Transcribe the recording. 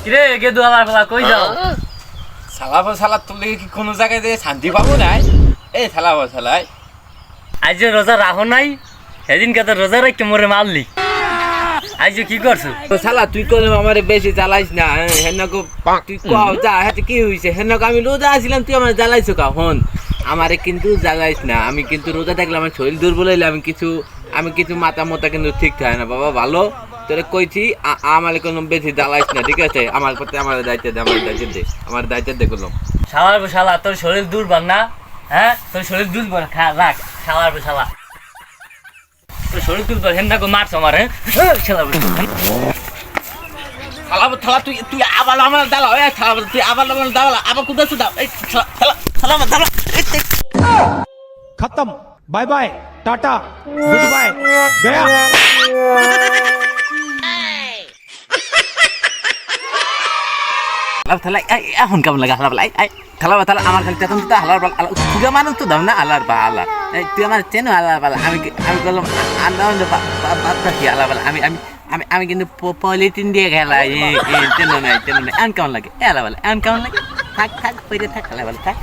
কিরে গেদু আলার ফলা কই যাও? শালা তোর লেগে কি কোনো জায়গায় যে শান্তি পাবো নাই? এই শালাই আজ যে রোজা রাখো নাই, সেদিনকে তো রোজা রাখতে মরে মারলি। আজ যে কি করছো? তো শালা তুই কোনো আমারে বেশি জ্বালাইস না। হেনকো তুই কও যা হাতে কি হইছে? হেনকো আমি রোজা আছিলাম, তুই আমারে জ্বালাইছো কা? হন আমারে কিন্তু জ্বালাইস না। আমি কিন্তু রোজা থাকলে আমার শরীর দুর্বল হইলে আমি কিছু মাথা মোতা কিন্তু ঠিক থাকে না বাবা। ভালো তোরে কইছি, আমারে কোনো বেশি জ্বালাইস না, ঠিক আছে? আমার প্রতি আমার দায়িত্ব দে, আমার দায়িত্ব দে করলাম। শালা তোর শরীর দুর্বল না? হ্যাঁ তোর শরীর দুর্বল, রাখ শালা তোর শরীর দুর্বল, হেন না মারছ আমার। হ্যাঁ থালা তুই আবার আমার দালা, এই থালা তুই আবার আমার দালা, আবার কোথায় দাও? এই থালা আমার দালা। खत्म bye bye tata good bye गया থালা এখন কেমন লাগে? থালা আমার খালি তেতন তো হালার পাল তুই মানুষ তো দাম না হালার পা হালার। তুই আমার চেনো হালার পাল। আমি বললাম বাচ্চা কি হালার পাল। আমি কিন্তু পলিথিন দিয়ে খেলা চেনো নাই এমন কেমন লাগে? হালা পাল এমন কেমন লাগে? থাক পরে থাক হালা পাল থাক।